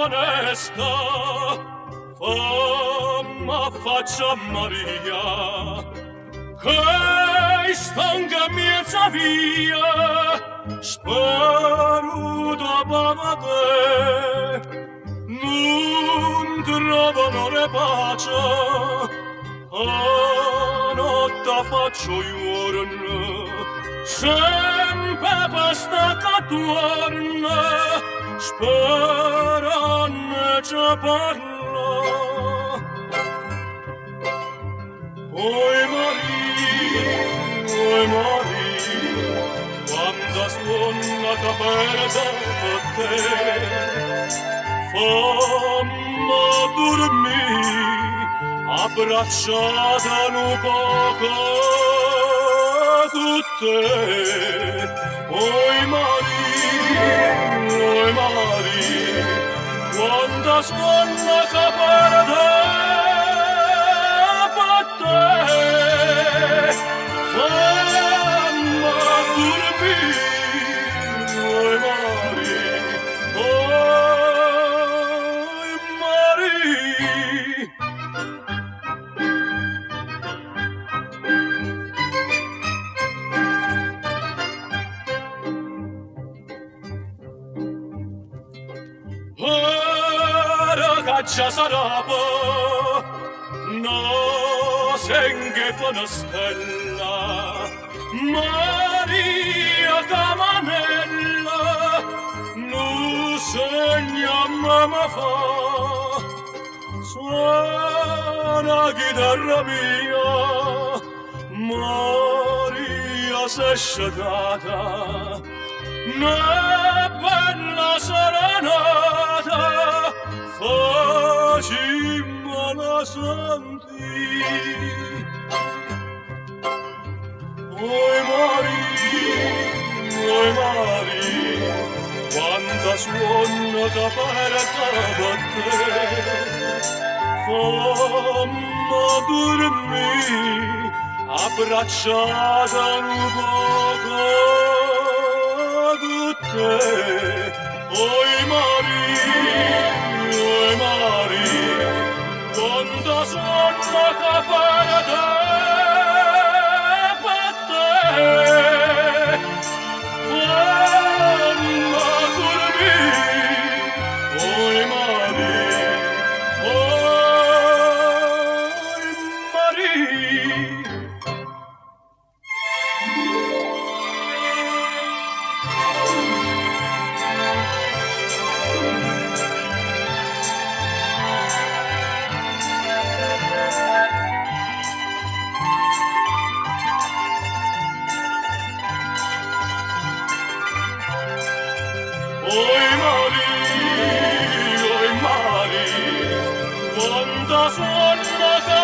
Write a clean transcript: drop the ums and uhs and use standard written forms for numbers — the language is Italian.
onesta, famma faccia Maria, che stanga miezza via, spero dopo te, non trovano pace, a notte faccio giorno, sempre basta che torna, sperando ci parla. Oi Maria, quando suona che perda per te, fammi dormire, abbracciata un poco con te. Oi Maria, quando suona che perda per te, fammi dormire, oi Maria, oi Maria. Già sarà no senghe fa una stella Maria Camanella nu segna mamma fa suona chitarra mia Maria s'è sciatata una bella serenata facimmola sentire. Oi Maria, quanta suona che parta per te, fammi dormire, abbracciata un poco con te. Oi Maria, quando sono che perda per te, fammi dormire, oi Maria, oi Maria. Oi Maria, quando sono che